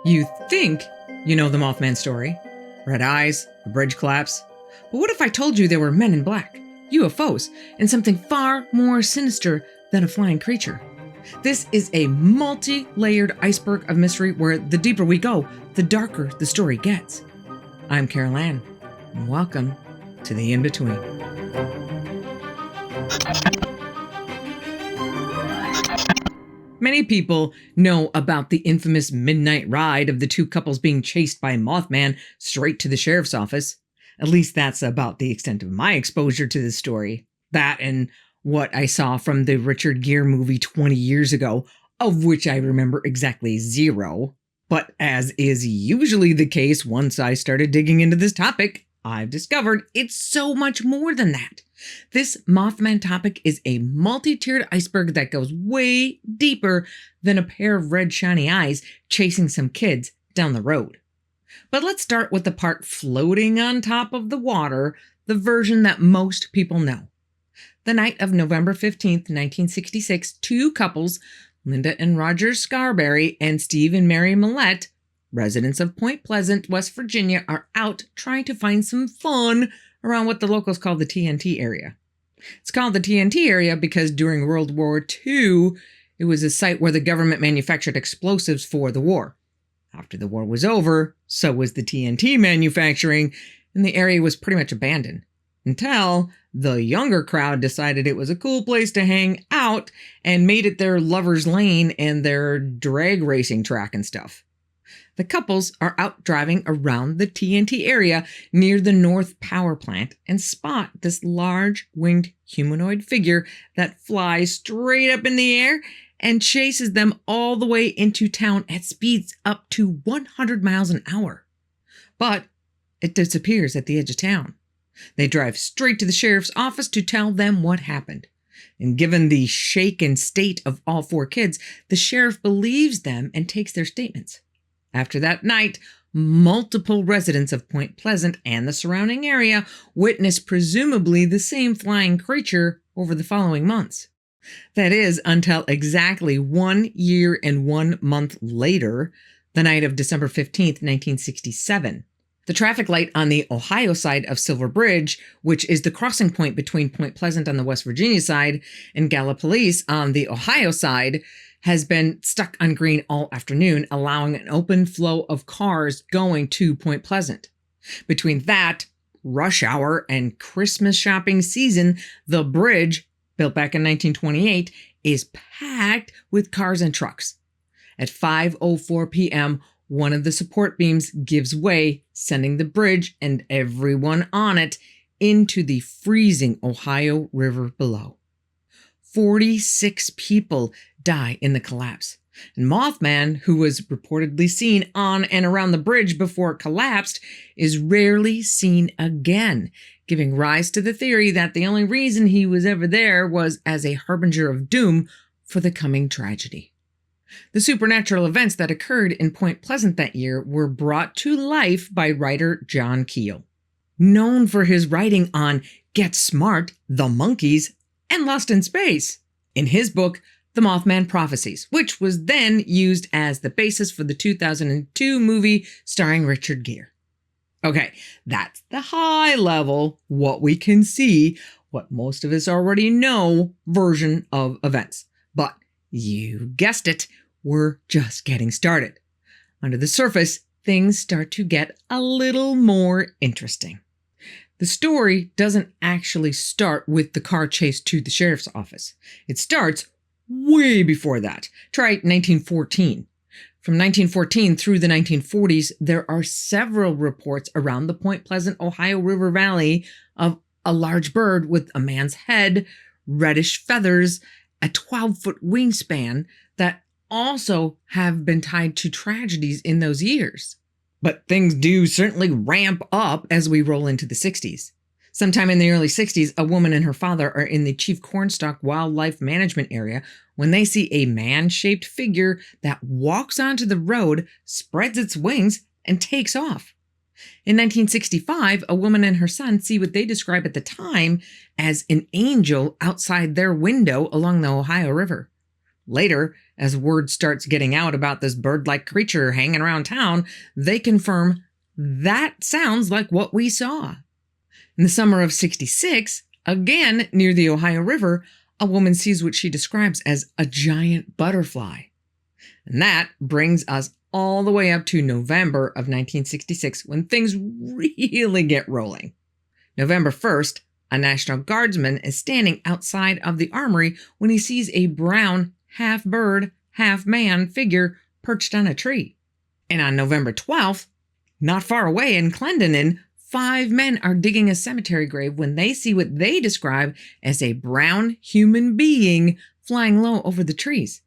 You think you know the Mothman story. Red eyes, a bridge collapse. But what if I told you there were men in black, UFOs, and something far more sinister than a flying creature? This is a multi-layered iceberg of mystery where the deeper we go, the darker the story gets. I'm Carol Ann, and welcome to the InBetween. Many people know about the infamous midnight ride of the two couples being chased by Mothman straight to the sheriff's office. At least that's about the extent of my exposure to this story. That and what I saw from the Richard Gere movie 20 years ago, of which I remember exactly zero. But as is usually the case once I started digging into this topic, I've discovered it's so much more than that. This Mothman topic is a multi-tiered iceberg that goes way deeper than a pair of red shiny eyes chasing some kids down the road. But let's start with the part floating on top of the water, the version that most people know. The night of November 15th, 1966, two couples, Linda and Roger Scarberry and Steve and Mary Millette, residents of Point Pleasant, West Virginia, are out trying to find some fun around what the locals call the TNT area. It's called the TNT area because during World War II, it was a site where the government manufactured explosives for the war. After the war was over, so was the TNT manufacturing, and the area was pretty much abandoned. Until the younger crowd decided it was a cool place to hang out and made it their lover's lane and their drag racing track and stuff. The couples are out driving around the TNT area near the North Power Plant and spot this large winged humanoid figure that flies straight up in the air and chases them all the way into town at speeds up to 100 miles an hour. But it disappears at the edge of town. They drive straight to the sheriff's office to tell them what happened. And given the shaken state of all four kids, the sheriff believes them and takes their statements. After that night, multiple residents of Point Pleasant and the surrounding area witnessed presumably the same flying creature over the following months. That is, until exactly 1 year and 1 month later, the night of December 15th, 1967. The traffic light on the Ohio side of Silver Bridge, which is the crossing point between Point Pleasant on the West Virginia side and Gallipolis on the Ohio side, has been stuck on green all afternoon, allowing an open flow of cars going to Point Pleasant. Between that, rush hour, and Christmas shopping season, the bridge, built back in 1928, is packed with cars and trucks. At 5:04 p.m., one of the support beams gives way, sending the bridge and everyone on it into the freezing Ohio River below. 46 people die in the collapse. And Mothman, who was reportedly seen on and around the bridge before it collapsed, is rarely seen again, giving rise to the theory that the only reason he was ever there was as a harbinger of doom for the coming tragedy. The supernatural events that occurred in Point Pleasant that year were brought to life by writer John Keel, known for his writing on Get Smart, The Monkeys, and Lost in Space. In his book, The Mothman Prophecies, which was then used as the basis for the 2002 movie starring Richard Gere. Okay, that's the high level, what we can see, what most of us already know version of events. But you guessed it, we're just getting started. Under the surface, things start to get a little more interesting. The story doesn't actually start with the car chase to the sheriff's office. It starts way before that. Try 1914. From 1914 through the 1940s, there are several reports around the Point Pleasant, Ohio River Valley of a large bird with a man's head, reddish feathers, a 12-foot wingspan that also have been tied to tragedies in those years. But things do certainly ramp up as we roll into the 60s. Sometime in the early 60s, a woman and her father are in the Chief Cornstalk Wildlife Management Area when they see a man-shaped figure that walks onto the road, spreads its wings, and takes off. In 1965, a woman and her son see what they describe at the time as an angel outside their window along the Ohio River. Later, as word starts getting out about this bird-like creature hanging around town, they confirm that sounds like what we saw. In the summer of '66, again near the Ohio River, a woman sees what she describes as a giant butterfly. And that brings us all the way up to November of 1966, when things really get rolling. November 1st, a National Guardsman is standing outside of the armory when he sees a brown, half-bird, half-man figure perched on a tree. And on November 12th, not far away in Clendenin, 5 men are digging a cemetery grave when they see what they describe as a brown human being flying low over the trees.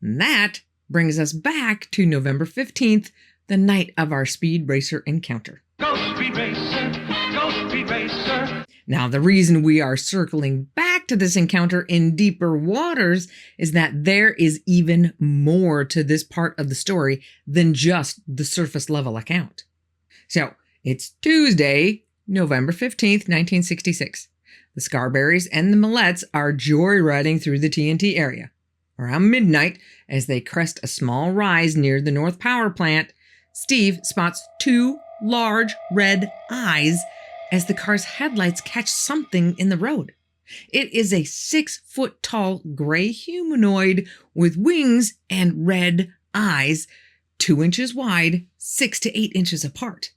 And that brings us back to November 15th, the night of our Speed Racer encounter. Go Speed Racer, go Speed Racer. Now, the reason we are circling back to this encounter in deeper waters is that there is even more to this part of the story than just the surface level account. So, it's Tuesday, November 15th, 1966. The Scarberries and the Millettes are joyriding through the TNT area. Around midnight, as they crest a small rise near the North Power Plant, Steve spots 2 large red eyes as the car's headlights catch something in the road. It is a 6-foot-tall gray humanoid with wings and red eyes, 2 inches wide, 6 to 8 inches apart.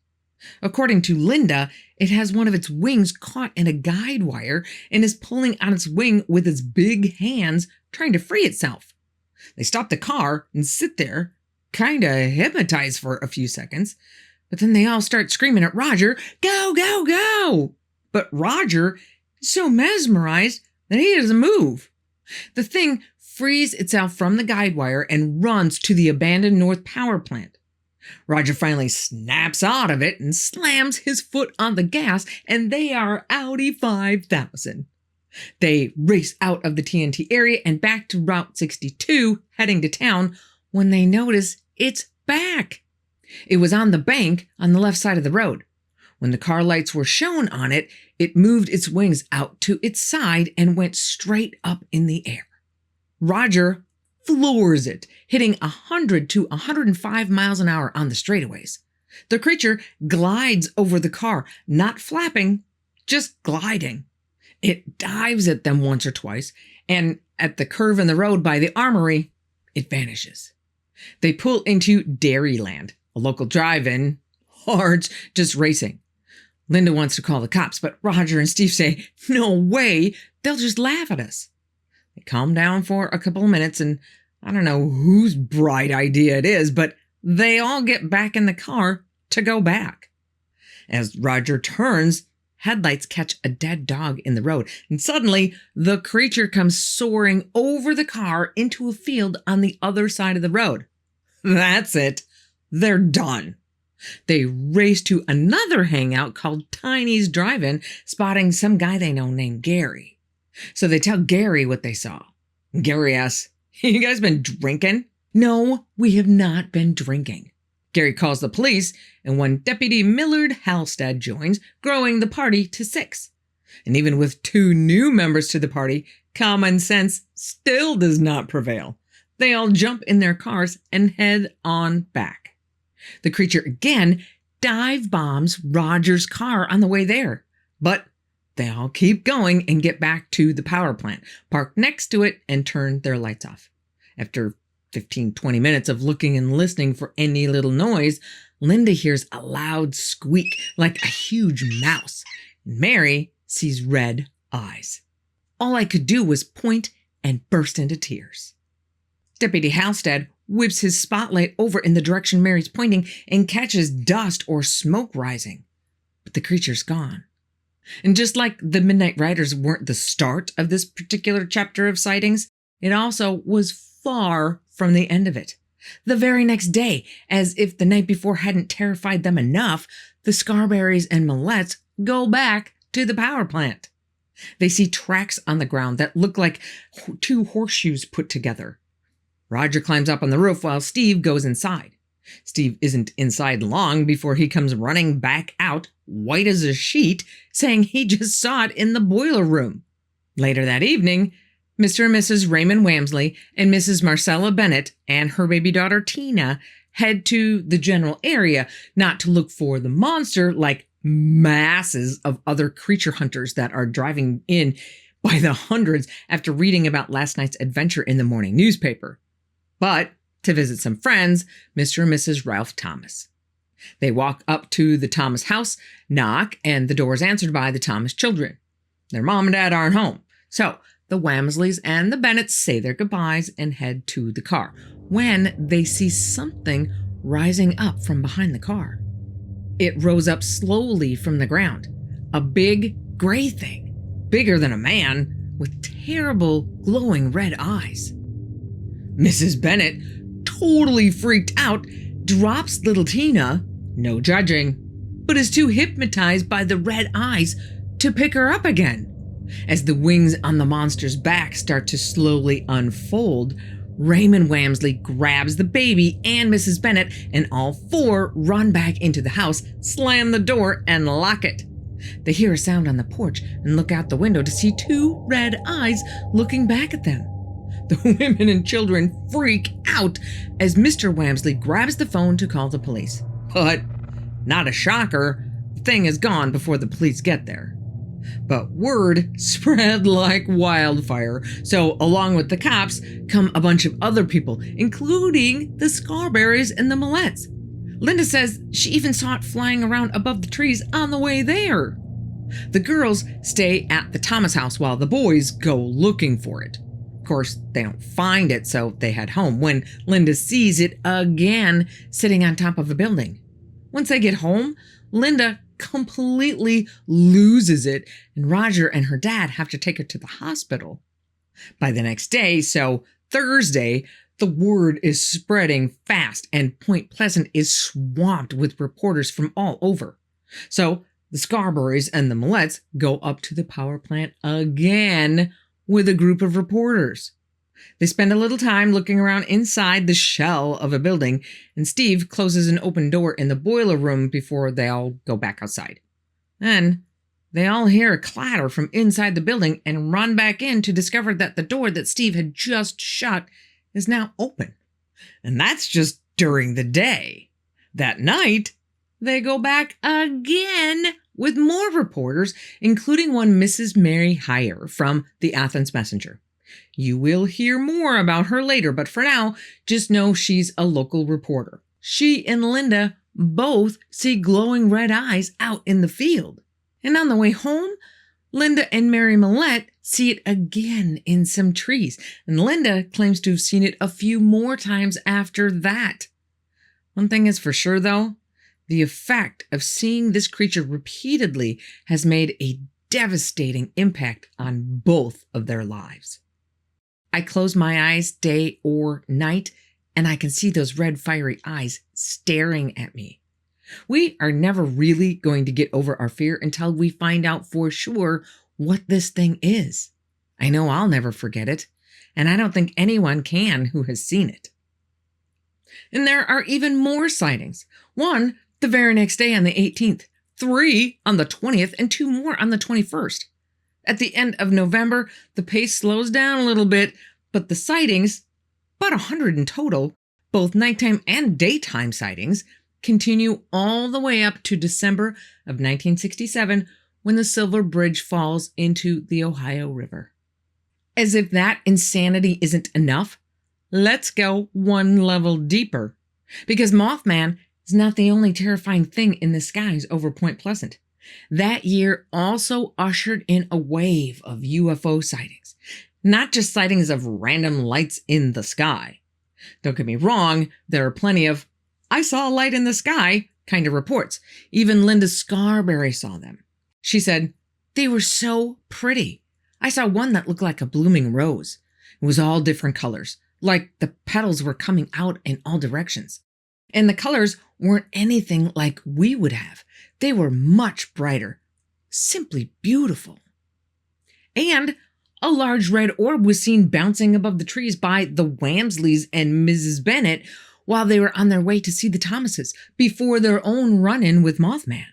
According to Linda, it has one of its wings caught in a guide wire and is pulling on its wing with its big hands, trying to free itself. They stop the car and sit there, kinda hypnotized for a few seconds, but then they all start screaming at Roger, "Go, go, go!" But Roger is so mesmerized that he doesn't move. The thing frees itself from the guide wire and runs to the abandoned North Power Plant. Roger finally snaps out of it and slams his foot on the gas, and they are Audi 5000. They race out of the TNT area and back to Route 62, heading to town, when they notice it's back. It was on the bank on the left side of the road. When the car lights were shown on it, it moved its wings out to its side and went straight up in the air. Roger floors it, hitting 100 to 105 miles an hour on the straightaways. The creature glides over the car, not flapping, just gliding. It dives at them once or twice, and at the curve in the road by the armory, it vanishes. They pull into Dairyland, a local drive-in, hearts just racing. Linda wants to call the cops, but Roger and Steve say, "No way, they'll just laugh at us." They calm down for a couple of minutes, and I don't know whose bright idea it is, but they all get back in the car to go back. As Roger turns, headlights catch a dead dog in the road, and suddenly the creature comes soaring over the car into a field on the other side of the road. That's it. They're done. They race to another hangout called Tiny's Drive-In, spotting some guy they know named Gary. So they tell Gary what they saw. Gary asks, "You guys been drinking?" "No, we have not been drinking." Gary calls the police, and one Deputy Millard Halstead joins, growing the party to 6. And even with 2 new members to the party, common sense still does not prevail. They all jump in their cars and head on back. The creature again dive bombs Roger's car on the way there, but they all keep going and get back to the power plant, park next to it, and turn their lights off. After 15-20 minutes of looking and listening for any little noise, Linda hears a loud squeak like a huge mouse. Mary sees red eyes. All I could do was point and burst into tears. Deputy Halstead whips his spotlight over in the direction Mary's pointing and catches dust or smoke rising. But the creature's gone. And just like the Midnight Riders weren't the start of this particular chapter of sightings, it also was far from the end of it. The very next day, as if the night before hadn't terrified them enough, the Scarberries and Millettes go back to the power plant. They see tracks on the ground that look like 2 horseshoes put together. Roger climbs up on the roof while Steve goes inside. Steve isn't inside long before he comes running back out, white as a sheet, saying he just saw it in the boiler room. Later that evening, Mr. and Mrs. Raymond Wamsley and Mrs. Marcella Bennett and her baby daughter Tina head to the general area, not to look for the monster like masses of other creature hunters that are driving in by the hundreds after reading about last night's adventure in the morning newspaper, but to visit some friends, Mr. and Mrs. Ralph Thomas. They walk up to the Thomas house, knock, and the door is answered by the Thomas children. Their mom and dad aren't home, so the Wamsleys and the Bennetts say their goodbyes and head to the car when they see something rising up from behind the car. It rose up slowly from the ground, a big gray thing, bigger than a man, with terrible glowing red eyes. Mrs. Bennett, totally freaked out, drops little Tina, no judging, but is too hypnotized by the red eyes to pick her up again. As the wings on the monster's back start to slowly unfold, Raymond Wamsley grabs the baby and Mrs. Bennett, and all four run back into the house, slam the door, and lock it. They hear a sound on the porch and look out the window to see two red eyes looking back at them. The women and children freak out as Mr. Wamsley grabs the phone to call the police. But, not a shocker, the thing is gone before the police get there. But word spread like wildfire, so along with the cops come a bunch of other people, including the Scarberries and the Millettes. Linda says she even saw it flying around above the trees on the way there. The girls stay at the Thomas house while the boys go looking for it. Of course, they don't find it, so they head home when Linda sees it again sitting on top of a building. Once they get home, Linda completely loses it, and Roger and her dad have to take her to the hospital. By the next day, so Thursday, the word is spreading fast, and Point Pleasant is swamped with reporters from all over. So the Scarberries and the Millettes go up to the power plant again with a group of reporters. They spend a little time looking around inside the shell of a building, and Steve closes an open door in the boiler room before they all go back outside. Then they all hear a clatter from inside the building and run back in to discover that the door that Steve had just shut is now open. And that's just during the day. That night, they go back again with more reporters, including one Mrs. Mary Heyer from the Athens Messenger. You will hear more about her later, but for now, just know she's a local reporter. She and Linda both see glowing red eyes out in the field. And on the way home, Linda and Mary Millette see it again in some trees, and Linda claims to have seen it a few more times after that. One thing is for sure, though, the effect of seeing this creature repeatedly has made a devastating impact on both of their lives. I close my eyes day or night, and I can see those red fiery eyes staring at me. We are never really going to get over our fear until we find out for sure what this thing is. I know I'll never forget it, and I don't think anyone can who has seen it. And there are even more sightings. One the very next day on the 18th, 3 on the 20th, and 2 more on the 21st. At the end of November, the pace slows down a little bit, but the sightings, about 100 in total, both nighttime and daytime sightings, continue all the way up to December of 1967 when the Silver Bridge falls into the Ohio River. As if that insanity isn't enough, let's go one level deeper, because Mothman is not the only terrifying thing in the skies over Point Pleasant. That year also ushered in a wave of UFO sightings, not just sightings of random lights in the sky. Don't get me wrong, there are plenty of "I saw a light in the sky" kind of reports. Even Linda Scarberry saw them. She said, "They were so pretty. I saw one that looked like a blooming rose. It was all different colors, like the petals were coming out in all directions. And the colors weren't anything like we would have. They were much brighter. Simply beautiful." And a large red orb was seen bouncing above the trees by the Wamsleys and Mrs. Bennett while they were on their way to see the Thomases before their own run-in with Mothman.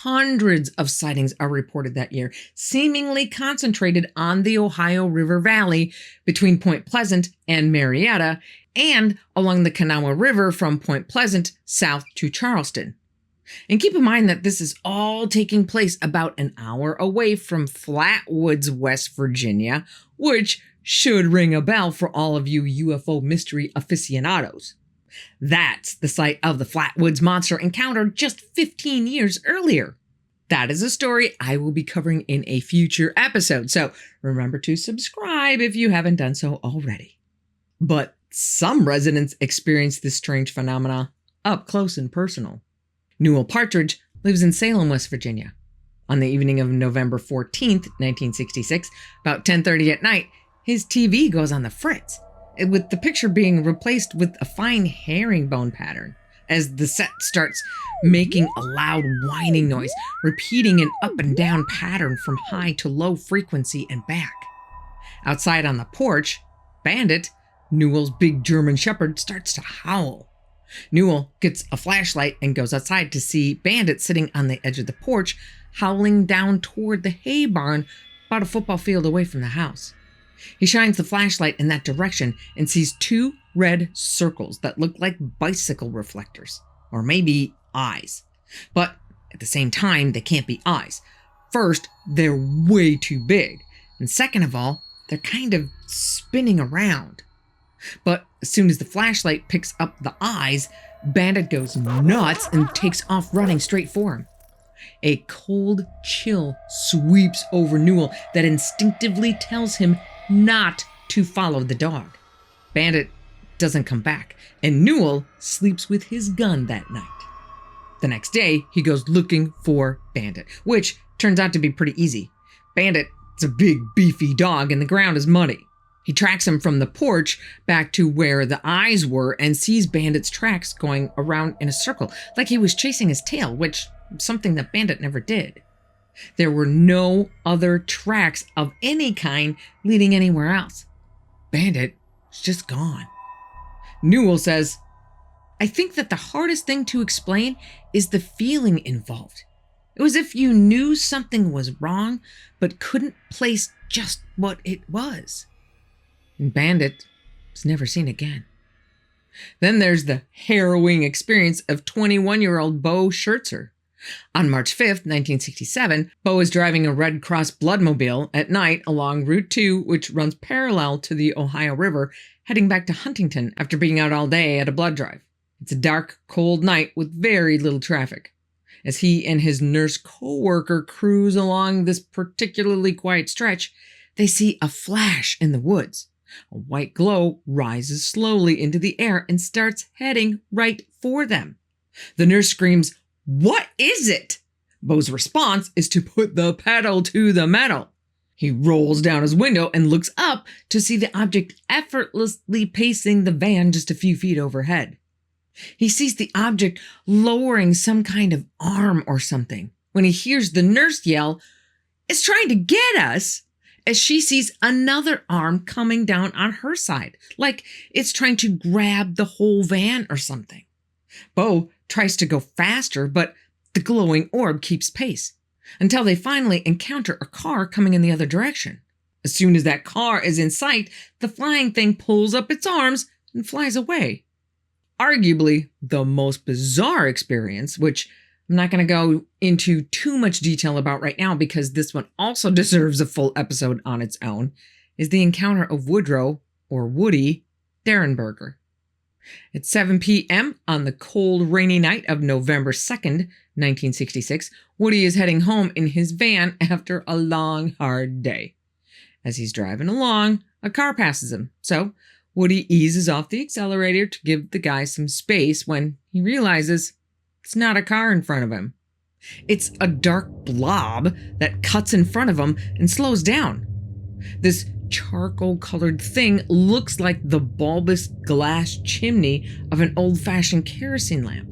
Hundreds of sightings are reported that year, seemingly concentrated on the Ohio River Valley between Point Pleasant and Marietta, and along the Kanawha River from Point Pleasant south to Charleston. And keep in mind that this is all taking place about an hour away from Flatwoods, West Virginia, which should ring a bell for all of you UFO mystery aficionados. That's the site of the Flatwoods Monster encounter just 15 years earlier. That is a story I will be covering in a future episode, so remember to subscribe if you haven't done so already. But some residents experienced this strange phenomena up close and personal. Newell Partridge lives in Salem, West Virginia. On the evening of November 14th, 1966, about 10:30 at night, his TV goes on the fritz, with the picture being replaced with a fine herringbone pattern, as the set starts making a loud whining noise, repeating an up and down pattern from high to low frequency and back. Outside on the porch, Bandit, Newell's big German shepherd, starts to howl. Newell gets a flashlight and goes outside to see Bandit sitting on the edge of the porch, howling down toward the hay barn about a football field away from the house. He shines the flashlight in that direction and sees two red circles that look like bicycle reflectors, or maybe eyes. But at the same time, they can't be eyes. First, they're way too big, and second of all, they're kind of spinning around. But as soon as the flashlight picks up the eyes, Bandit goes nuts and takes off running straight for him. A cold chill sweeps over Newell that instinctively tells him not to follow the dog. Bandit doesn't come back, and Newell sleeps with his gun that night. The next day, he goes looking for Bandit, which turns out to be pretty easy. Bandit is a big, beefy dog, and the ground is muddy. He tracks him from the porch back to where the eyes were and sees Bandit's tracks going around in a circle, like he was chasing his tail, which is something that Bandit never did. There were no other tracks of any kind leading anywhere else. Bandit is just gone. Newell says, "I think that the hardest thing to explain is the feeling involved. It was as if you knew something was wrong, but couldn't place just what it was." And Bandit was never seen again. Then there's the harrowing experience of 21-year-old Bo Schertzer. On March 5th, 1967, Bo is driving a Red Cross bloodmobile at night along Route 2, which runs parallel to the Ohio River, heading back to Huntington after being out all day at a blood drive. It's a dark, cold night with very little traffic. As he and his nurse co-worker cruise along this particularly quiet stretch, they see a flash in the woods. A white glow rises slowly into the air and starts heading right for them. The nurse screams, "What is it?" Bo's response is to put the pedal to the metal. He rolls down his window and looks up to see the object effortlessly pacing the van just a few feet overhead. He sees the object lowering some kind of arm or something when he hears the nurse yell, "It's trying to get us," as she sees another arm coming down on her side, like it's trying to grab the whole van or something. Bo tries to go faster, but the glowing orb keeps pace until they finally encounter a car coming in the other direction. As soon as that car is in sight, the flying thing pulls up its arms and flies away. Arguably the most bizarre experience, which I'm not going to go into too much detail about right now because this one also deserves a full episode on its own, is the encounter of Woodrow, or Woody, Derenberger. At 7 p.m. on the cold, rainy night of November 2nd, 1966, Woody is heading home in his van after a long, hard day. As he's driving along, a car passes him, so Woody eases off the accelerator to give the guy some space when he realizes it's not a car in front of him. It's a dark blob that cuts in front of him and slows down. This charcoal-colored thing looks like the bulbous glass chimney of an old-fashioned kerosene lamp.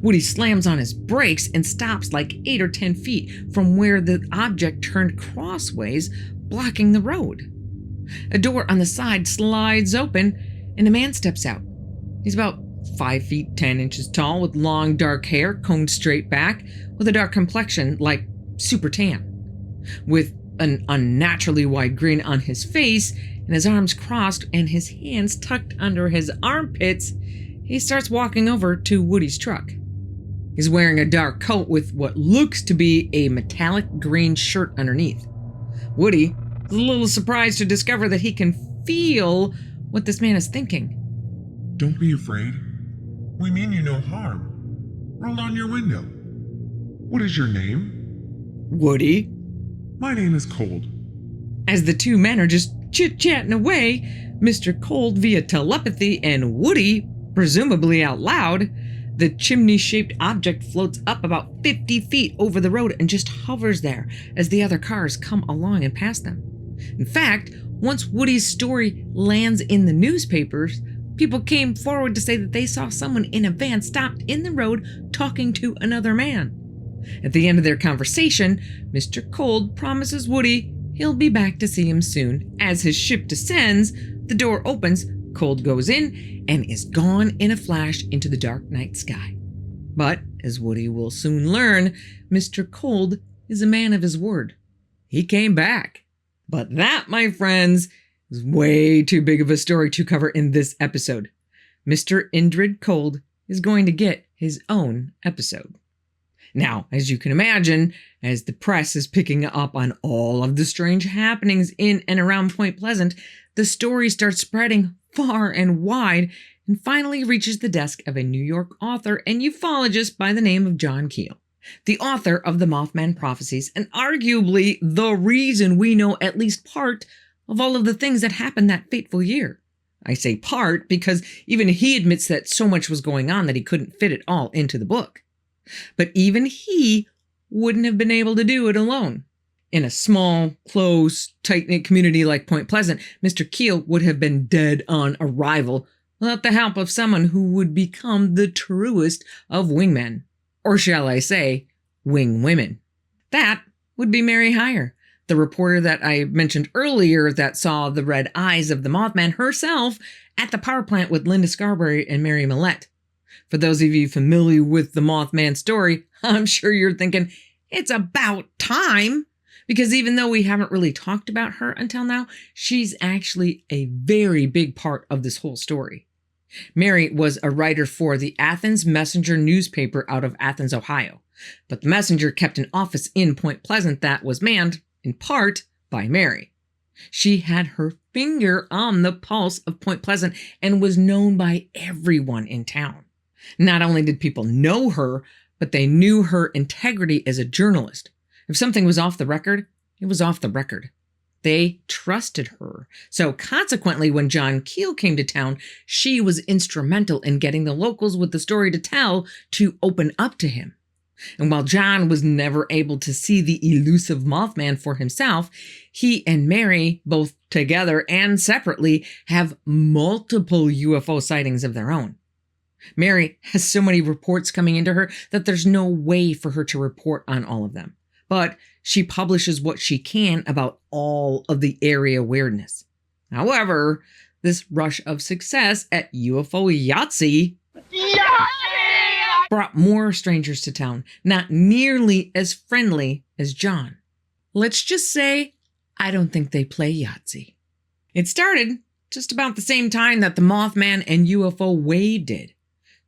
Woody slams on his brakes and stops like 8 or 10 feet from where the object turned crossways, blocking the road. A door on the side slides open and a man steps out. He's about 5 feet 10 inches tall, with long dark hair combed straight back, with a dark complexion like super tan. With an unnaturally wide grin on his face and his arms crossed and his hands tucked under his armpits, he starts walking over to Woody's truck. He's wearing a dark coat with what looks to be a metallic green shirt underneath. Woody is a little surprised to discover that he can feel what this man is thinking. Don't be afraid. We mean you no harm. Roll down your window. What is your name? Woody. My name is Cold. As the two men are just chit-chatting away, Mr. Cold via telepathy and Woody, presumably out loud, the chimney-shaped object floats up about 50 feet over the road and just hovers there as the other cars come along and pass them. In fact, once Woody's story lands in the newspapers, people came forward to say that they saw someone in a van stopped in the road talking to another man. At the end of their conversation, Mr. Cold promises Woody he'll be back to see him soon. As his ship descends, the door opens, Cold goes in, and is gone in a flash into the dark night sky. But, as Woody will soon learn, Mr. Cold is a man of his word. He came back. But that, my friends, is way too big of a story to cover in this episode. Mr. Indrid Cold is going to get his own episode. Now, as you can imagine, as the press is picking up on all of the strange happenings in and around Point Pleasant, the story starts spreading far and wide and finally reaches the desk of a New York author and ufologist by the name of John Keel, the author of the Mothman Prophecies and arguably the reason we know at least part of all of the things that happened that fateful year. I say part because even he admits that so much was going on that he couldn't fit it all into the book. But even he wouldn't have been able to do it alone. In a small, close, tight-knit community like Point Pleasant, Mr. Keel would have been dead on arrival without the help of someone who would become the truest of wingmen. Or shall I say, wing women. That would be Mary Hyre, the reporter that I mentioned earlier that saw the red eyes of the Mothman herself at the power plant with Linda Scarberry and Mary Millette. For those of you familiar with the Mothman story, I'm sure you're thinking, it's about time. Because even though we haven't really talked about her until now, she's actually a very big part of this whole story. Mary was a writer for the Athens Messenger newspaper out of Athens, Ohio. But the Messenger kept an office in Point Pleasant that was manned, in part, by Mary. She had her finger on the pulse of Point Pleasant and was known by everyone in town. Not only did people know her, but they knew her integrity as a journalist. If something was off the record, it was off the record. They trusted her. So consequently, when John Keel came to town, she was instrumental in getting the locals with the story to tell to open up to him. And while John was never able to see the elusive Mothman for himself, he and Mary, both together and separately, have multiple UFO sightings of their own. Mary has so many reports coming into her that there's no way for her to report on all of them. But she publishes what she can about all of the area weirdness. However, this rush of success at UFO Yahtzee brought more strangers to town, not nearly as friendly as John. Let's just say, I don't think they play Yahtzee. It started just about the same time that the Mothman and UFO wave did.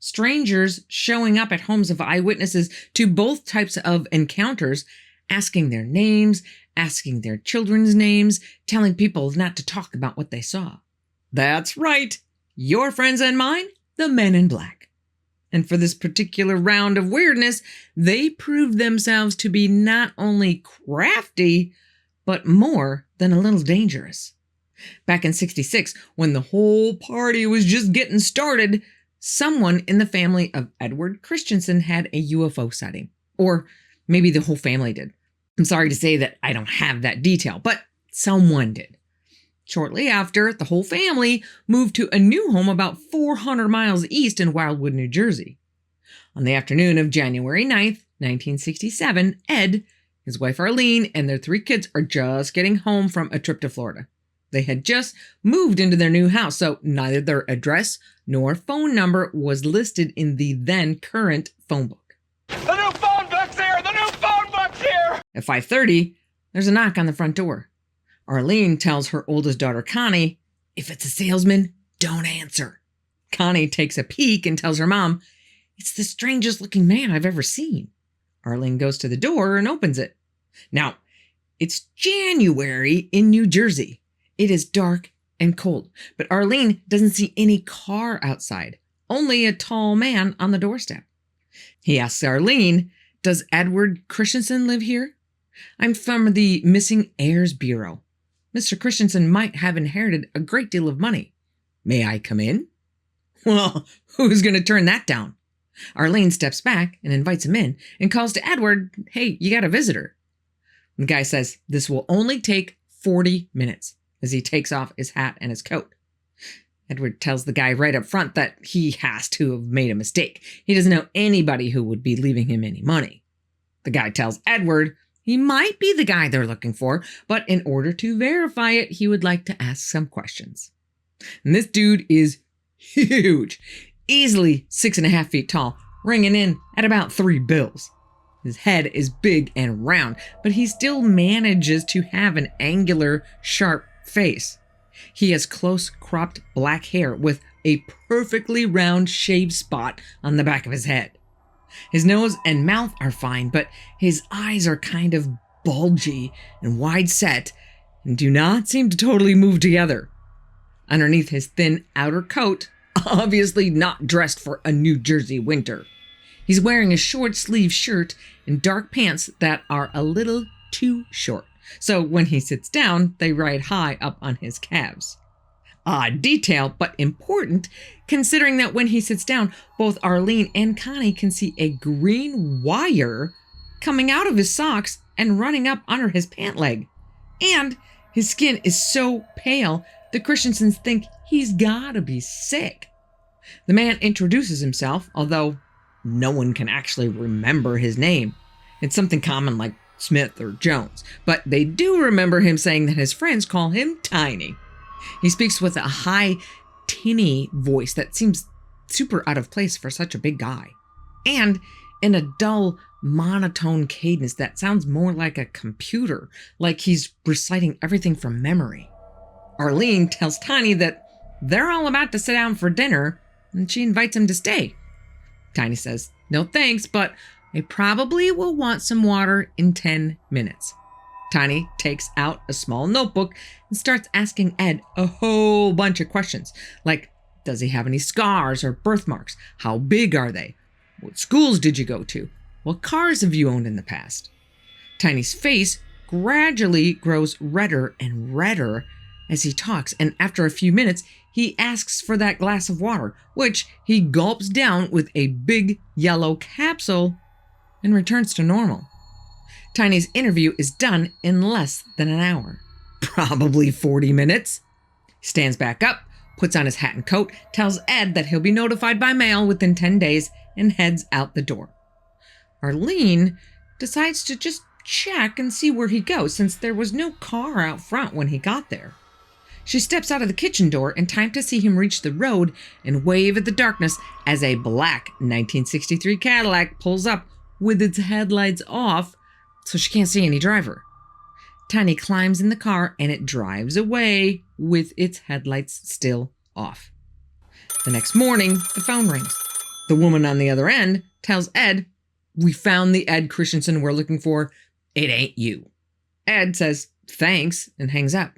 Strangers showing up at homes of eyewitnesses to both types of encounters, asking their names, asking their children's names, telling people not to talk about what they saw. That's right, your friends and mine, the Men in Black. And for this particular round of weirdness, they proved themselves to be not only crafty, but more than a little dangerous. Back in '66, when the whole party was just getting started, someone in the family of Edward Christensen had a UFO sighting. Or maybe the whole family did. I'm sorry to say that I don't have that detail, but someone did. Shortly after, the whole family moved to a new home about 400 miles east in Wildwood, New Jersey. On the afternoon of January 9th, 1967, Ed, his wife Arlene, and their 3 kids are just getting home from a trip to Florida. They had just moved into their new house, so neither their address nor phone number was listed in the then current phone book. The new phone book's here! The new phone book's here! At 5:30, there's a knock on the front door. Arlene tells her oldest daughter, Connie, if it's a salesman, don't answer. Connie takes a peek and tells her mom, it's the strangest looking man I've ever seen. Arlene goes to the door and opens it. Now, it's January in New Jersey. It is dark and cold, but Arlene doesn't see any car outside, only a tall man on the doorstep. He asks Arlene, does Edward Christensen live here? I'm from the Missing Heirs Bureau. Mr. Christensen might have inherited a great deal of money. May I come in? Well, who's going to turn that down? Arlene steps back and invites him in and calls to Edward, hey, you got a visitor. The guy says this will only take 40 minutes as he takes off his hat and his coat. Edward tells the guy right up front that he has to have made a mistake. He doesn't know anybody who would be leaving him any money. The guy tells Edward he might be the guy they're looking for, but in order to verify it, he would like to ask some questions. And this dude is huge, easily 6.5 feet tall, ringing in at about 3 bills. His head is big and round, but he still manages to have an angular, sharp face. He has close cropped black hair with a perfectly round shaved spot on the back of his head. His nose and mouth are fine, but his eyes are kind of bulgy and wide set and do not seem to totally move together. Underneath his thin outer coat, obviously not dressed for a New Jersey winter, he's wearing a short sleeve shirt and dark pants that are a little too short. So when he sits down, they ride high up on his calves. Odd detail, but important, considering that when he sits down, both Arlene and Connie can see a green wire coming out of his socks and running up under his pant leg. And his skin is so pale, the Christensens think he's gotta be sick. The man introduces himself, although no one can actually remember his name. It's something common like Smith or Jones, but they do remember him saying that his friends call him Tiny. He speaks with a high, tinny voice that seems super out of place for such a big guy, and in a dull, monotone cadence that sounds more like a computer, like he's reciting everything from memory. Arlene tells Tiny that they're all about to sit down for dinner, and she invites him to stay. Tiny says, no thanks, but I probably will want some water in 10 minutes. Tiny takes out a small notebook and starts asking Ed a whole bunch of questions, like, does he have any scars or birthmarks? How big are they? What schools did you go to? What cars have you owned in the past? Tiny's face gradually grows redder and redder as he talks, and after a few minutes, he asks for that glass of water, which he gulps down with a big yellow capsule and returns to normal. Tiny's interview is done in less than an hour, probably 40 minutes. He stands back up, puts on his hat and coat, tells Ed that he'll be notified by mail within 10 days, and heads out the door. Arlene decides to just check and see where he goes, since there was no car out front when he got there. She steps out of the kitchen door in time to see him reach the road and wave at the darkness as a black 1963 Cadillac pulls up with its headlights off, so she can't see any driver. Tiny climbs in the car and it drives away with its headlights still off. The next morning, the phone rings. The woman on the other end tells Ed, we found the Ed Christensen we're looking for. It ain't you. Ed says, thanks, and hangs up.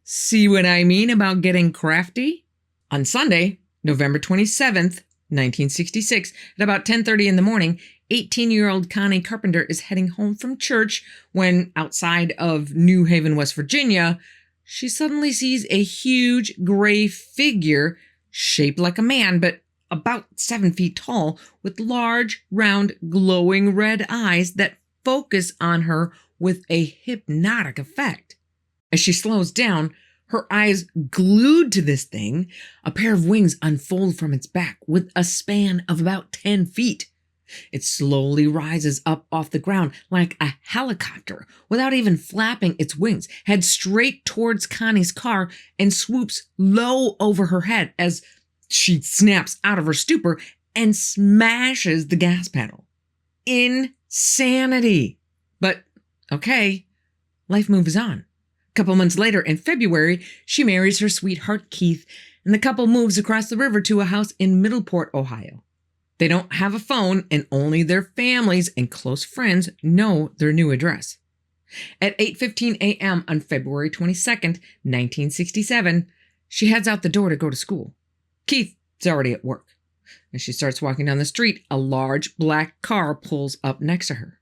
See what I mean about getting crafty? On Sunday, November 27th, 1966, at about 10:30 in the morning, 18-year-old Connie Carpenter is heading home from church when, outside of New Haven, West Virginia, she suddenly sees a huge gray figure shaped like a man, but about 7 feet tall, with large, round, glowing red eyes that focus on her with a hypnotic effect. As she slows down, her eyes glued to this thing, a pair of wings unfold from its back with a span of about 10 feet. It slowly rises up off the ground like a helicopter without even flapping its wings, heads straight towards Connie's car and swoops low over her head as She snaps out of her stupor and smashes the gas pedal. Insanity. But okay, life moves on. A couple months later, in February, she marries her sweetheart Keith, and the couple moves across the river to a house in Middleport, Ohio. They don't have a phone, and only their families and close friends know their new address. At 8:15 a.m. on February 22nd, 1967, she heads out the door to go to school. Keith is already at work. As she starts walking down the street, a large black car pulls up next to her.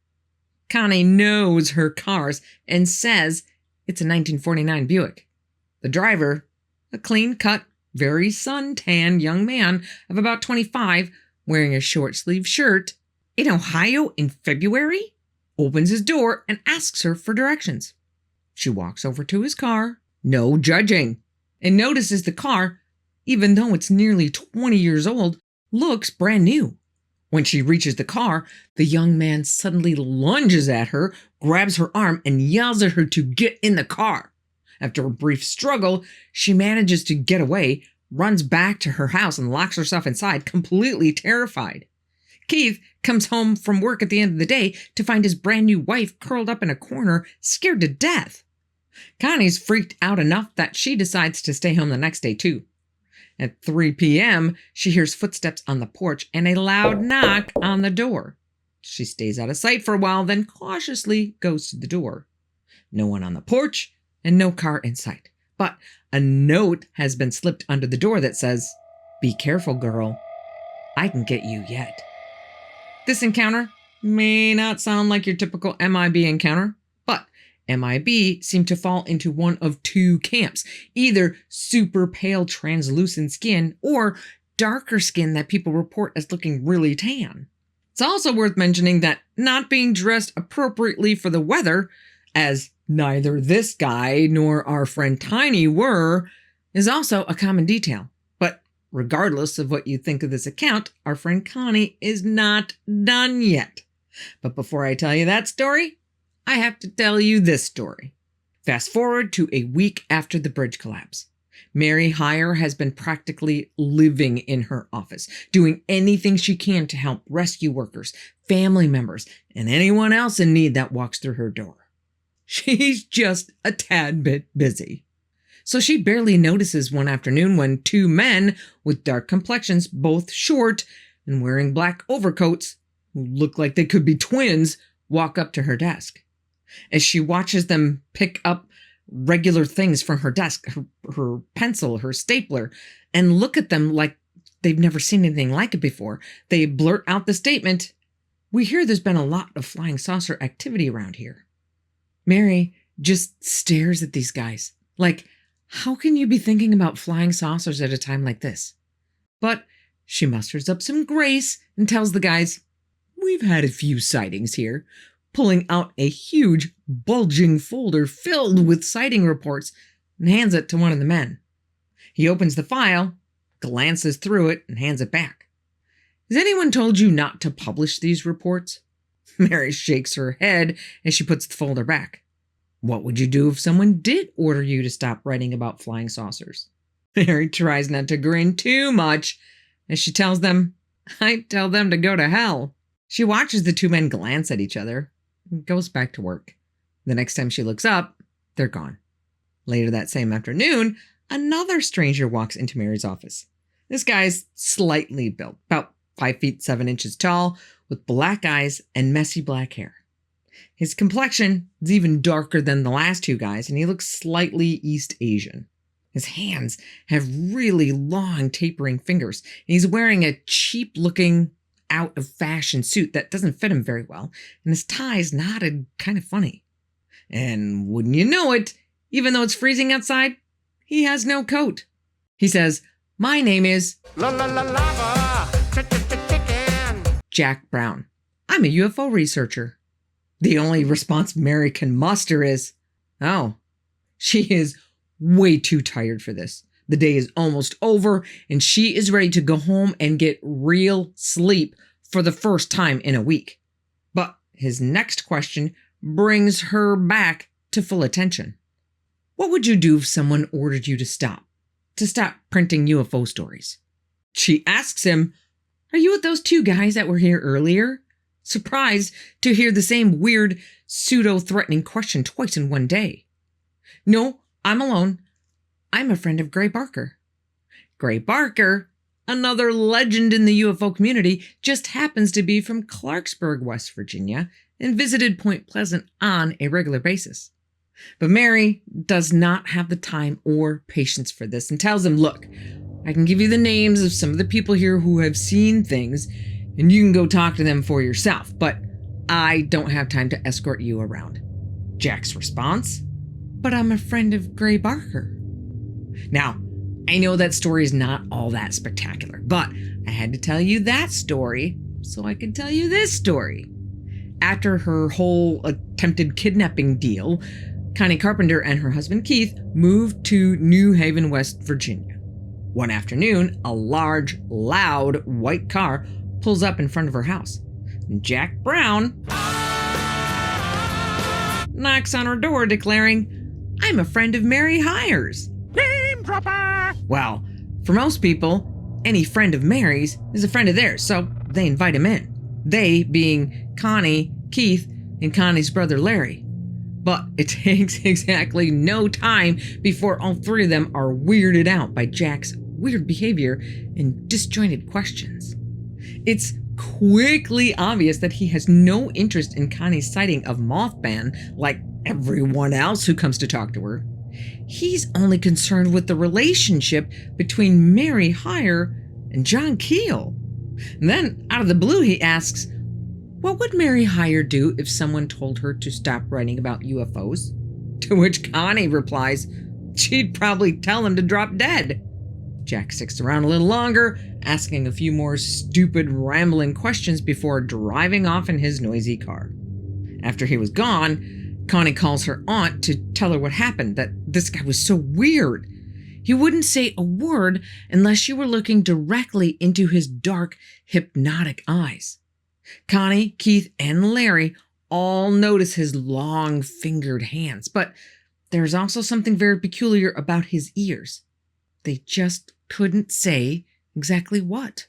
Connie knows her cars and says it's a 1949 Buick. The driver, a clean-cut, very suntan young man of about 25, wearing a short-sleeved shirt, in Ohio in February, opens his door and asks her for directions. She walks over to his car, no judging, and notices the car, even though it's nearly 20 years old, looks brand new. When she reaches the car, the young man suddenly lunges at her, grabs her arm, and yells at her to get in the car. After a brief struggle, she manages to get away, runs back to her house, and locks herself inside, completely terrified. Keith comes home from work at the end of the day to find his brand new wife curled up in a corner, scared to death. Connie's freaked out enough that she decides to stay home the next day too. At 3 p.m., she hears footsteps on the porch and a loud knock on the door. She stays out of sight for a while, then cautiously goes to the door. No one on the porch and no car in sight. But a note has been slipped under the door that says, "Be careful, girl. I can get you yet." This encounter may not sound like your typical MIB encounter, but MIB seem to fall into one of two camps, either super pale translucent skin or darker skin that people report as looking really tan. It's also worth mentioning that not being dressed appropriately for the weather, as neither this guy nor our friend Tiny were, is also a common detail. But regardless of what you think of this account, our friend Connie is not done yet. But before I tell you that story, I have to tell you this story. Fast forward to a week after the bridge collapse. Mary Heyer has been practically living in her office, doing anything she can to help rescue workers, family members, and anyone else in need that walks through her door. She's just a tad bit busy. So she barely notices one afternoon when two men with dark complexions, both short and wearing black overcoats, who look like they could be twins, walk up to her desk. As she watches them pick up regular things from her desk, her pencil, her stapler, and look at them like they've never seen anything like it before, they blurt out the statement, "We hear there's been a lot of flying saucer activity around here." Mary just stares at these guys, like, how can you be thinking about flying saucers at a time like this? But she musters up some grace and tells the guys, "We've had a few sightings here," pulling out a huge, bulging folder filled with sighting reports and hands it to one of the men. He opens the file, glances through it, and hands it back. "Has anyone told you not to publish these reports?" Mary shakes her head as she puts the folder back. "What would you do if someone did order you to stop writing about flying saucers?" Mary tries not to grin too much as she tells them, "I'd tell them to go to hell." She watches the two men glance at each other and goes back to work. The next time she looks up, they're gone. Later that same afternoon, another stranger walks into Mary's office. This guy's slightly built, about 5 feet 7 inches tall, with black eyes and messy black hair. His complexion is even darker than the last two guys, and he looks slightly East Asian. His hands have really long, tapering fingers, and he's wearing a cheap-looking, out-of-fashion suit that doesn't fit him very well, and his tie's knotted kind of funny. And wouldn't you know it, even though it's freezing outside, he has no coat. He says, "My name is Jack Brown. I'm a UFO researcher." The only response Mary can muster is, "Oh." She is way too tired for this. The day is almost over, and she is ready to go home and get real sleep for the first time in a week. But his next question brings her back to full attention. What would you do if someone ordered you to stop printing UFO stories? She asks him, "Are you with those two guys that were here earlier?" Surprised to hear the same weird, pseudo-threatening question twice in one day. "No, I'm alone. I'm a friend of Gray Barker." Gray Barker, another legend in the UFO community, just happens to be from Clarksburg, West Virginia, and visited Point Pleasant on a regular basis. But Mary does not have the time or patience for this and tells him, "Look, I can give you the names of some of the people here who have seen things, and you can go talk to them for yourself, but I don't have time to escort you around." Jack's response, "But I'm a friend of Gray Barker." Now, I know that story is not all that spectacular, but I had to tell you that story so I could tell you this story. After her whole attempted kidnapping deal, Connie Carpenter and her husband Keith moved to New Haven, West Virginia. One afternoon, a large, loud white car pulls up in front of her house. Jack Brown knocks on her door declaring, "I'm a friend of Mary Hyers." Name dropper! Well, for most people, any friend of Mary's is a friend of theirs, so they invite him in. They being Connie, Keith, and Connie's brother Larry. But it takes exactly no time before all three of them are weirded out by Jack's weird behavior and disjointed questions. It's quickly obvious that he has no interest in Connie's sighting of Mothman like everyone else who comes to talk to her. He's only concerned with the relationship between Mary Hyre and John Keel. And then, out of the blue, he asks, "What would Mary Hyre do if someone told her to stop writing about UFOs?" To which Connie replies, "She'd probably tell him to drop dead." Jack sticks around a little longer, asking a few more stupid, rambling questions before driving off in his noisy car. After he was gone, Connie calls her aunt to tell her what happened, that this guy was so weird. He wouldn't say a word unless you were looking directly into his dark, hypnotic eyes. Connie, Keith, and Larry all notice his long-fingered hands, but there's also something very peculiar about his ears. They just couldn't say exactly what.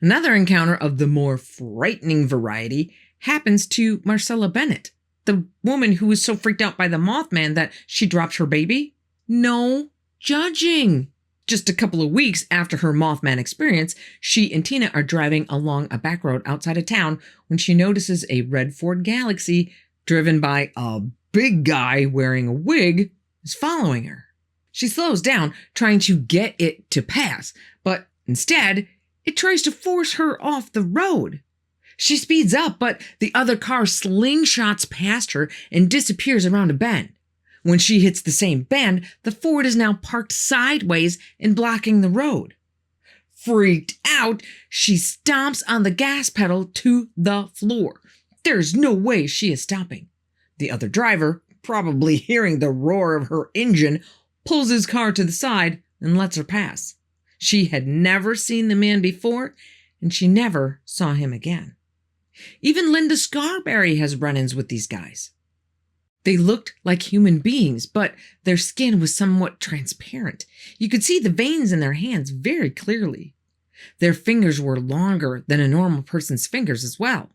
Another encounter of the more frightening variety happens to Marcella Bennett, the woman who was so freaked out by the Mothman that she dropped her baby. No judging. Just a couple of weeks after her Mothman experience, she and Tina are driving along a back road outside of town when she notices a red Ford Galaxy driven by a big guy wearing a wig is following her. She slows down, trying to get it to pass, but instead, it tries to force her off the road. She speeds up, but the other car slingshots past her and disappears around a bend. When she hits the same bend, the Ford is now parked sideways and blocking the road. Freaked out, she stomps on the gas pedal to the floor. There's no way she is stopping. The other driver, probably hearing the roar of her engine, pulls his car to the side and lets her pass. She had never seen the man before, and she never saw him again. Even Linda Scarberry has run-ins with these guys. They looked like human beings, but their skin was somewhat transparent. You could see the veins in their hands very clearly. Their fingers were longer than a normal person's fingers as well.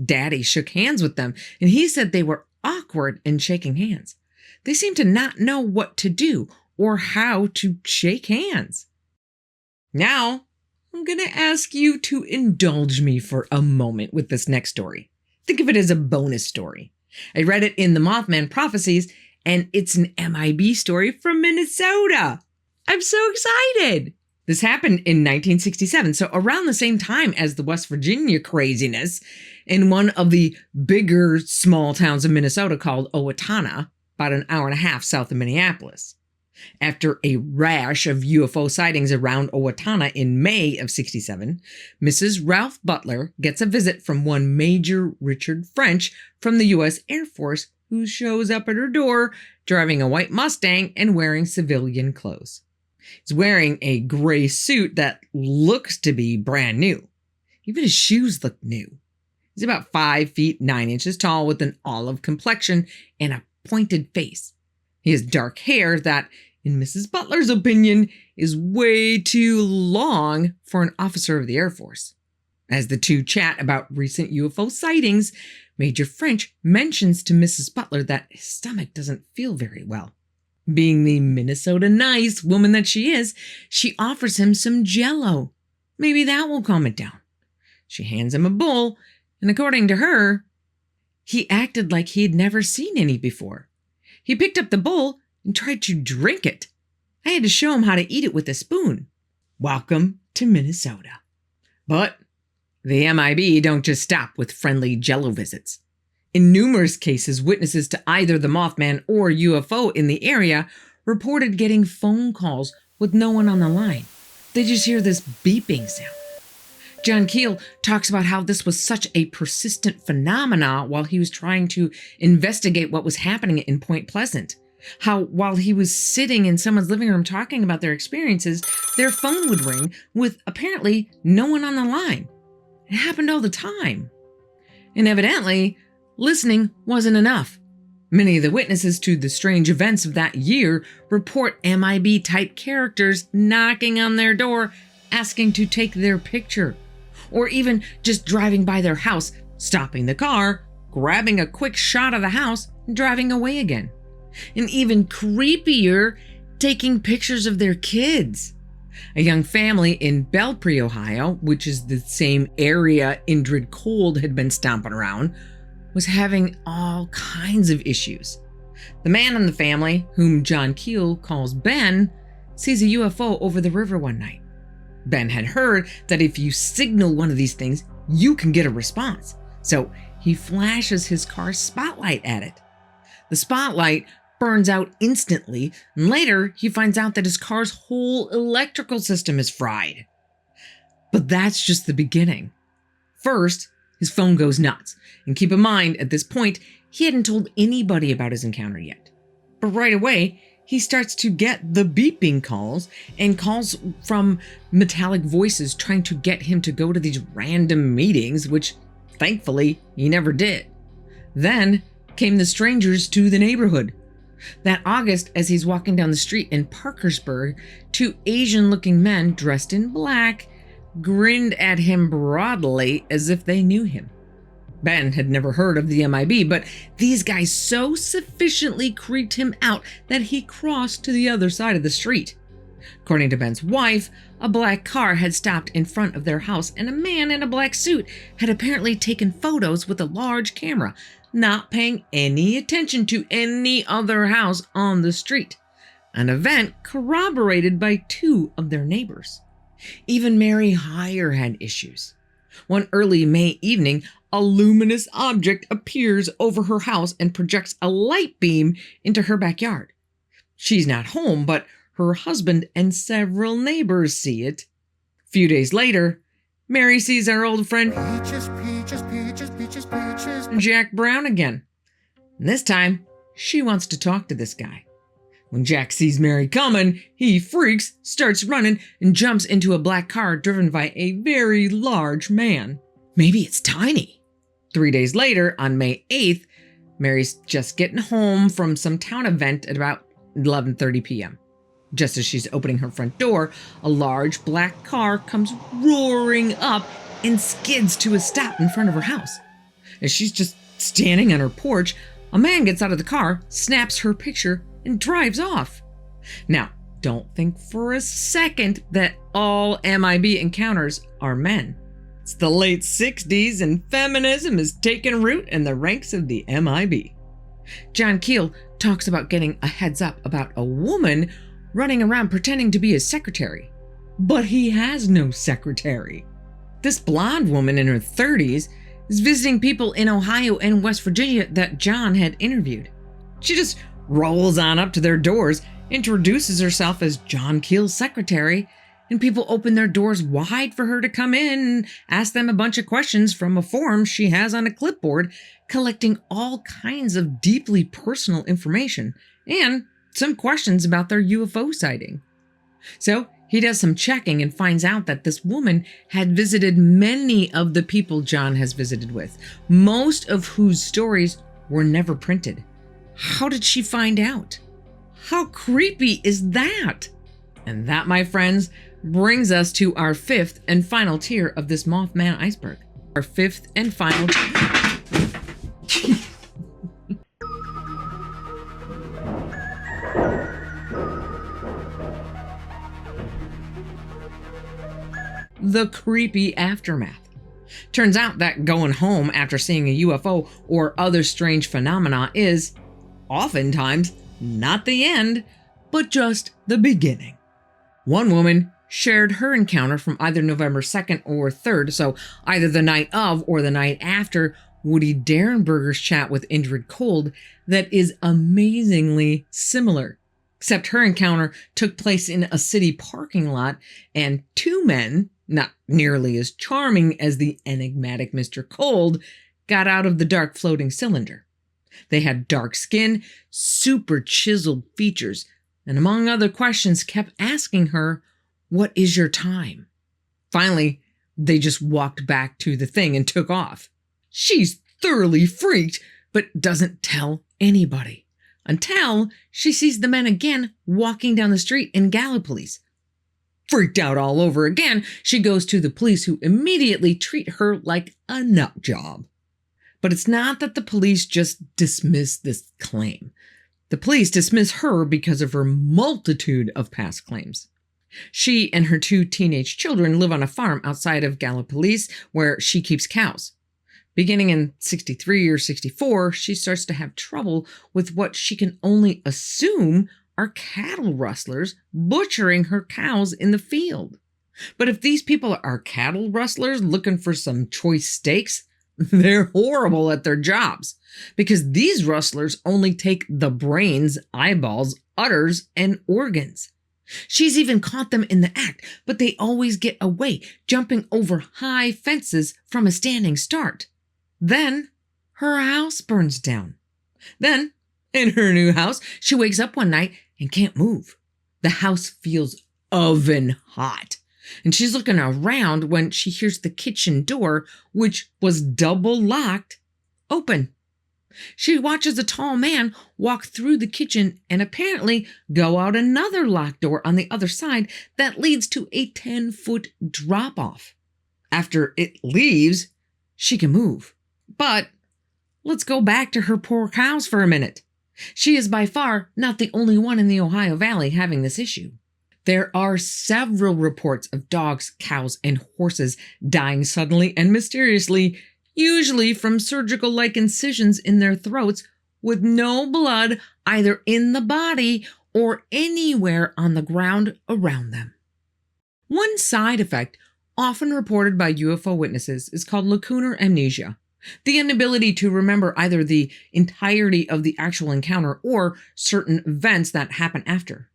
Daddy shook hands with them, and he said they were awkward in shaking hands. They seemed to not know what to do or how to shake hands. Now, I'm going to ask you to indulge me for a moment with this next story. Think of it as a bonus story. I read it in the Mothman Prophecies, and it's an MIB story from Minnesota. I'm so excited. This happened in 1967, so around the same time as the West Virginia craziness, in one of the bigger small towns of Minnesota called Owatonna, about an hour and a half south of Minneapolis. After a rash of UFO sightings around Owatonna in May of 67, Mrs. Ralph Butler gets a visit from one Major Richard French from the U.S. Air Force, who shows up at her door driving a white Mustang and wearing civilian clothes. He's wearing a gray suit that looks to be brand new. Even his shoes look new. He's about 5 feet 9 inches tall with an olive complexion and a pointed face. He has dark hair that in Mrs. Butler's opinion, is way too long for an officer of the Air Force. As the two chat about recent UFO sightings, Major French mentions to Mrs. Butler that his stomach doesn't feel very well. Being the Minnesota nice woman that she is, she offers him some Jell-O. Maybe that will calm it down. She hands him a bowl, and according to her, he acted like he had never seen any before. He picked up the bowl and tried to drink it. I had to show him how to eat it with a spoon. Welcome to Minnesota. But the MIB don't just stop with friendly Jell-O visits. In numerous cases, witnesses to either the Mothman or UFO in the area reported getting phone calls with no one on the line. They just hear this beeping sound. John Keel talks about how this was such a persistent phenomena while he was trying to investigate what was happening in Point Pleasant. How while he was sitting in someone's living room talking about their experiences, their phone would ring with apparently no one on the line. It happened all the time. And evidently, listening wasn't enough. Many of the witnesses to the strange events of that year report MIB-type characters knocking on their door, asking to take their picture. Or even just driving by their house, stopping the car, grabbing a quick shot of the house, and driving away again. And even creepier, taking pictures of their kids. A young family in Belpre, Ohio, which is the same area Indrid Cold had been stomping around, was having all kinds of issues. The man in the family, whom John Keel calls Ben, sees a UFO over the river one night. Ben had heard that if you signal one of these things, you can get a response. So he flashes his car's spotlight at it. The spotlight burns out instantly, and later he finds out that his car's whole electrical system is fried. But that's just the beginning. First, his phone goes nuts. And keep in mind, at this point, he hadn't told anybody about his encounter yet. But right away, he starts to get the beeping calls and calls from metallic voices trying to get him to go to these random meetings, which thankfully he never did. Then came the strangers to the neighborhood. That August, as he's walking down the street in Parkersburg, two Asian-looking men dressed in black grinned at him broadly as if they knew him. Ben had never heard of the MIB, but these guys so sufficiently creeped him out that he crossed to the other side of the street. According to Ben's wife, a black car had stopped in front of their house and a man in a black suit had apparently taken photos with a large camera, not paying any attention to any other house on the street. An event corroborated by two of their neighbors. Even Mary Heyer had issues. One early May evening, a luminous object appears over her house and projects a light beam into her backyard. She's not home, but her husband and several neighbors see it. A few days later, Mary sees our old friend Jack Brown again. And this time, she wants to talk to this guy. When Jack sees Mary coming, he freaks, starts running, and jumps into a black car driven by a very large man. Maybe it's Tiny. 3 days later, on May 8th, Mary's just getting home from some town event at about 11:30 p.m. Just as she's opening her front door, a large black car comes roaring up and skids to a stop in front of her house. As she's just standing on her porch, a man gets out of the car, snaps her picture, and drives off. Now, don't think for a second that all MIB encounters are men. It's the late 60s and feminism is taking root in the ranks of the MIB. John Keel talks about getting a heads up about a woman running around pretending to be his secretary. But he has no secretary. This blonde woman in her 30s is visiting people in Ohio and West Virginia that John had interviewed. She just rolls on up to their doors, introduces herself as John Keel's secretary, and people open their doors wide for her to come in and ask them a bunch of questions from a form she has on a clipboard, collecting all kinds of deeply personal information and some questions about their UFO sighting. So he does some checking and finds out that this woman had visited many of the people John has visited with, most of whose stories were never printed. How did she find out? How creepy is that? And that, my friends, brings us to our fifth and final tier of this Mothman iceberg. Our fifth and final the creepy aftermath. Turns out that going home after seeing a UFO or other strange phenomena is, oftentimes, not the end, but just the beginning. One woman shared her encounter from either November 2nd or 3rd, so either the night of or the night after Woody Derenberger's chat with Indrid Cold, that is amazingly similar. Except her encounter took place in a city parking lot, and two men, not nearly as charming as the enigmatic Mr. Cold, got out of the dark floating cylinder. They had dark skin, super chiseled features, and among other questions kept asking her, "What is your time?" Finally, they just walked back to the thing and took off. She's thoroughly freaked, but doesn't tell anybody until she sees the men again walking down the street in Gallipolis. Freaked out all over again, she goes to the police, who immediately treat her like a nut job. But it's not that the police just dismiss this claim. The police dismiss her because of her multitude of past claims. She and her two teenage children live on a farm outside of Gallipolis where she keeps cows. Beginning in 63 or 64, she starts to have trouble with what she can only assume are cattle rustlers butchering her cows in the field. But if these people are cattle rustlers looking for some choice steaks, they're horrible at their jobs, because these rustlers only take the brains, eyeballs, udders, and organs. She's even caught them in the act, but they always get away, jumping over high fences from a standing start. Then her house burns down. Then, in her new house, she wakes up one night and can't move. The house feels oven hot, and she's looking around when she hears the kitchen door, which was double locked, open. She watches a tall man walk through the kitchen and apparently go out another locked door on the other side that leads to a 10-foot drop-off. After it leaves, she can move. But let's go back to her poor cows for a minute. She is by far not the only one in the Ohio Valley having this issue. There are several reports of dogs, cows, and horses dying suddenly and mysteriously, usually from surgical-like incisions in their throats, with no blood either in the body or anywhere on the ground around them. One side effect often reported by UFO witnesses is called lacunar amnesia, the inability to remember either the entirety of the actual encounter or certain events that happen after.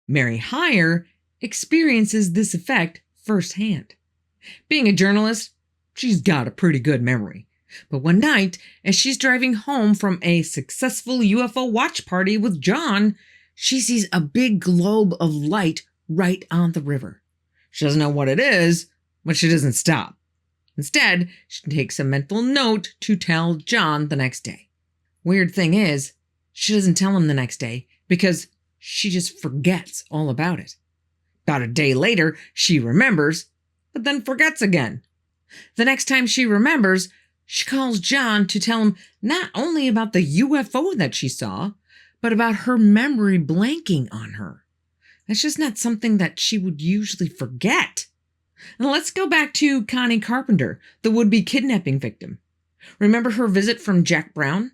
Mary Heyer experiences this effect firsthand. Being a journalist, she's got a pretty good memory. But one night, as she's driving home from a successful UFO watch party with John, she sees a big globe of light right on the river. She doesn't know what it is, but she doesn't stop. Instead, she takes a mental note to tell John the next day. Weird thing is, she doesn't tell him the next day because she just forgets all about it. About a day later, she remembers, but then forgets again. The next time she remembers, she calls John to tell him not only about the UFO that she saw, but about her memory blanking on her. That's just not something that she would usually forget. Now let's go back to Connie Carpenter, the would-be kidnapping victim. Remember her visit from Jack Brown?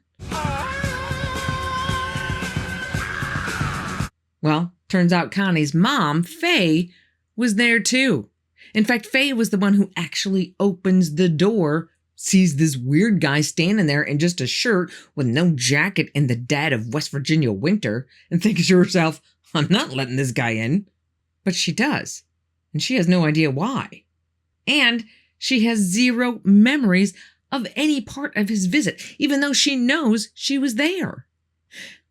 Well, turns out Connie's mom, Faye, was there too. In fact, Faye was the one who actually opens the door, sees this weird guy standing there in just a shirt with no jacket in the dead of West Virginia winter, and thinks to herself, I'm not letting this guy in. But she does, and she has no idea why. And she has zero memories of any part of his visit, even though she knows she was there.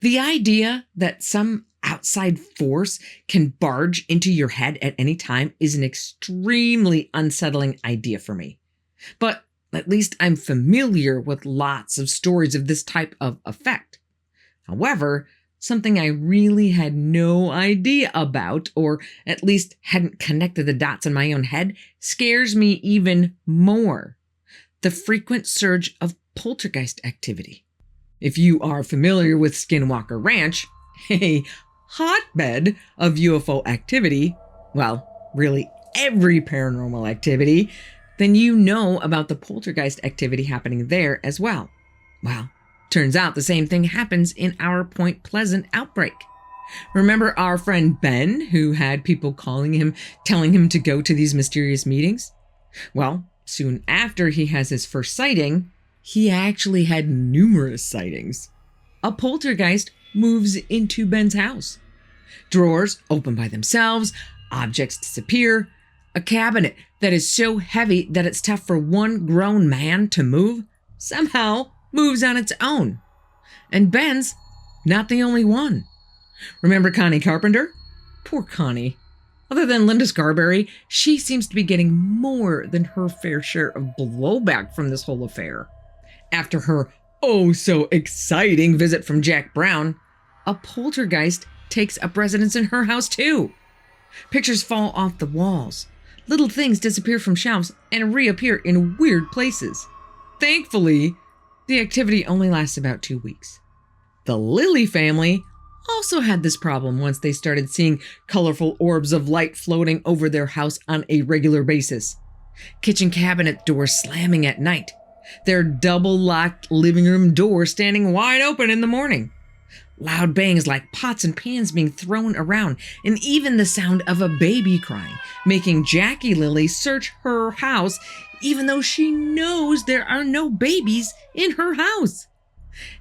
The idea that some outside force can barge into your head at any time is an extremely unsettling idea for me. But at least I'm familiar with lots of stories of this type of effect. However, something I really had no idea about, or at least hadn't connected the dots in my own head, scares me even more. The frequent surge of poltergeist activity. If you are familiar with Skinwalker Ranch, a hotbed of UFO activity, well, really every paranormal activity, then you know about the poltergeist activity happening there as well. Well, turns out the same thing happens in our Point Pleasant outbreak. Remember our friend Ben, who had people calling him, telling him to go to these mysterious meetings? Well, soon after he has his first sighting, he actually had numerous sightings. A poltergeist moves into Ben's house. Drawers open by themselves, objects disappear. A cabinet that is so heavy that it's tough for one grown man to move somehow moves on its own. And Ben's not the only one. Remember Connie Carpenter? Poor Connie. Other than Linda Scarberry, she seems to be getting more than her fair share of blowback from this whole affair. After her oh-so-exciting visit from Jack Brown, a poltergeist takes up residence in her house too. Pictures fall off the walls. Little things disappear from shelves and reappear in weird places. Thankfully, the activity only lasts about 2 weeks. The Lilly family also had this problem once they started seeing colorful orbs of light floating over their house on a regular basis. Kitchen cabinet doors slamming at night. Their double-locked living room door standing wide open in the morning. Loud bangs like pots and pans being thrown around, and even the sound of a baby crying, making Jackie Lilly search her house even though she knows there are no babies in her house.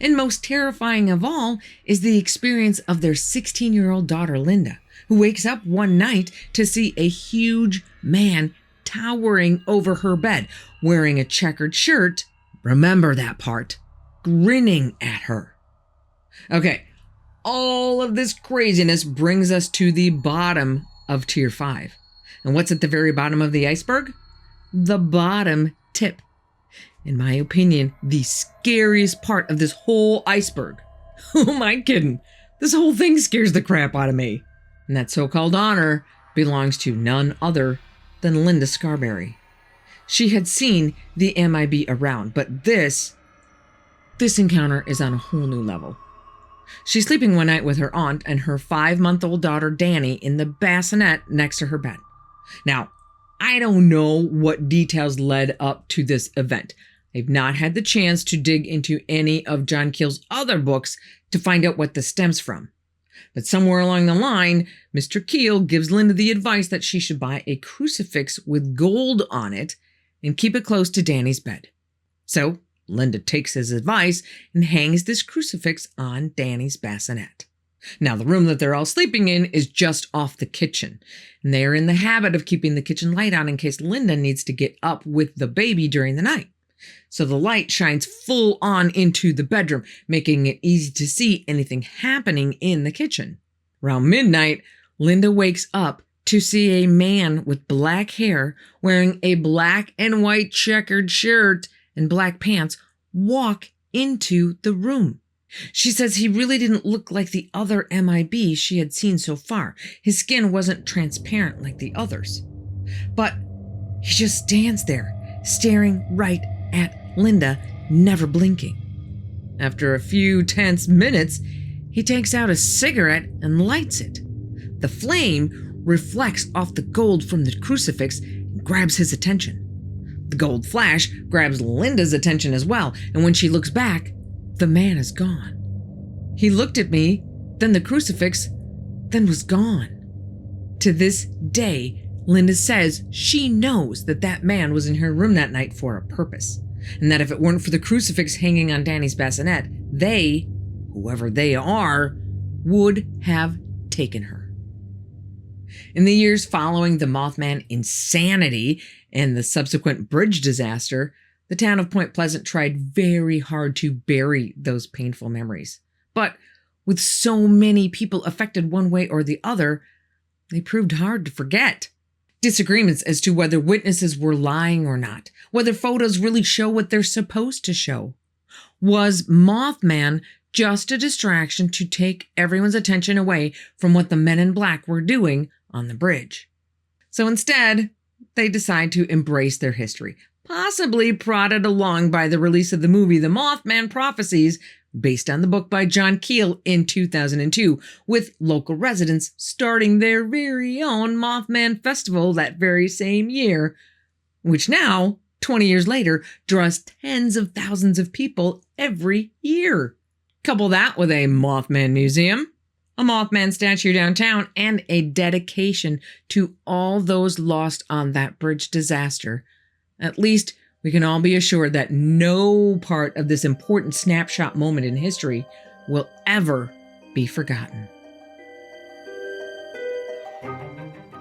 And most terrifying of all is the experience of their 16-year-old daughter, Linda, who wakes up one night to see a huge man towering over her bed, wearing a checkered shirt, remember that part, grinning at her. Okay, all of this craziness brings us to the bottom of Tier 5. And what's at the very bottom of the iceberg? The bottom tip. In my opinion, the scariest part of this whole iceberg. Who am I kidding? This whole thing scares the crap out of me. And that so-called honor belongs to none other than Linda Scarberry. She had seen the MIB around, but this encounter is on a whole new level. She's sleeping one night with her aunt and her 5-month-old daughter, Danny, in the bassinet next to her bed. Now, I don't know what details led up to this event. I've not had the chance to dig into any of John Keel's other books to find out what this stems from. But somewhere along the line, Mr. Keel gives Linda the advice that she should buy a crucifix with gold on it and keep it close to Danny's bed. So Linda takes his advice and hangs this crucifix on Danny's bassinet. Now, the room that they're all sleeping in is just off the kitchen, and they are in the habit of keeping the kitchen light on in case Linda needs to get up with the baby during the night. So the light shines full on into the bedroom, making it easy to see anything happening in the kitchen. Around midnight, Linda wakes up to see a man with black hair wearing a black and white checkered shirt and black pants walk into the room. She says he really didn't look like the other MIB she had seen so far. His skin wasn't transparent like the others. But he just stands there, staring right at Linda, never blinking. After a few tense minutes, he takes out a cigarette and lights it. The flame reflects off the gold from the crucifix and grabs his attention. The gold flash grabs Linda's attention as well, and when she looks back, the man is gone. He looked at me, then the crucifix, then was gone. To this day, Linda says she knows that that man was in her room that night for a purpose, and that if it weren't for the crucifix hanging on Danny's bassinet, they, whoever they are, would have taken her. In the years following the Mothman insanity and the subsequent bridge disaster, the town of Point Pleasant tried very hard to bury those painful memories. But with so many people affected one way or the other, they proved hard to forget. Disagreements as to whether witnesses were lying or not, whether photos really show what they're supposed to show. Was Mothman just a distraction to take everyone's attention away from what the men in black were doing on the bridge. So instead, they decide to embrace their history, possibly prodded along by the release of the movie The Mothman Prophecies, based on the book by John Keel in 2002, with local residents starting their very own Mothman Festival that very same year, which now, 20 years later, draws tens of thousands of people every year. Couple that with a Mothman museum, a Mothman statue downtown, and a dedication to all those lost on that bridge disaster. At least we can all be assured that no part of this important snapshot moment in history will ever be forgotten.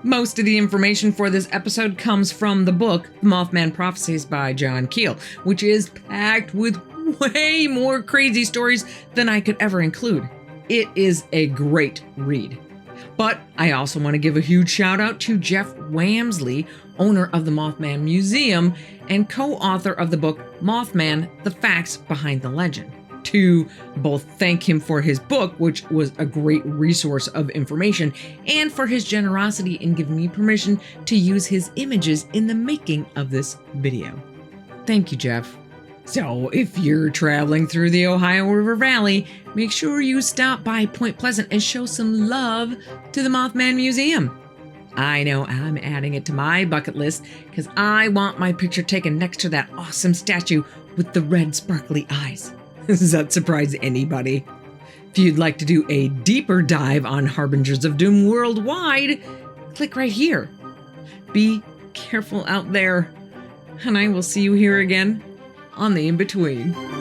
Most of the information for this episode comes from the book, The Mothman Prophecies by John Keel, which is packed with way more crazy stories than I could ever include. It is a great read. But I also want to give a huge shout out to Jeff Wamsley, owner of the Mothman Museum and co-author of the book Mothman, The Facts Behind the Legend, to both thank him for his book, which was a great resource of information, and for his generosity in giving me permission to use his images in the making of this video. Thank you, Jeff. So if you're traveling through the Ohio River Valley, make sure you stop by Point Pleasant and show some love to the Mothman Museum. I know I'm adding it to my bucket list because I want my picture taken next to that awesome statue with the red sparkly eyes. Does that surprise anybody? If you'd like to do a deeper dive on Harbingers of Doom worldwide, click right here. Be careful out there, and I will see you here again on the InBetween.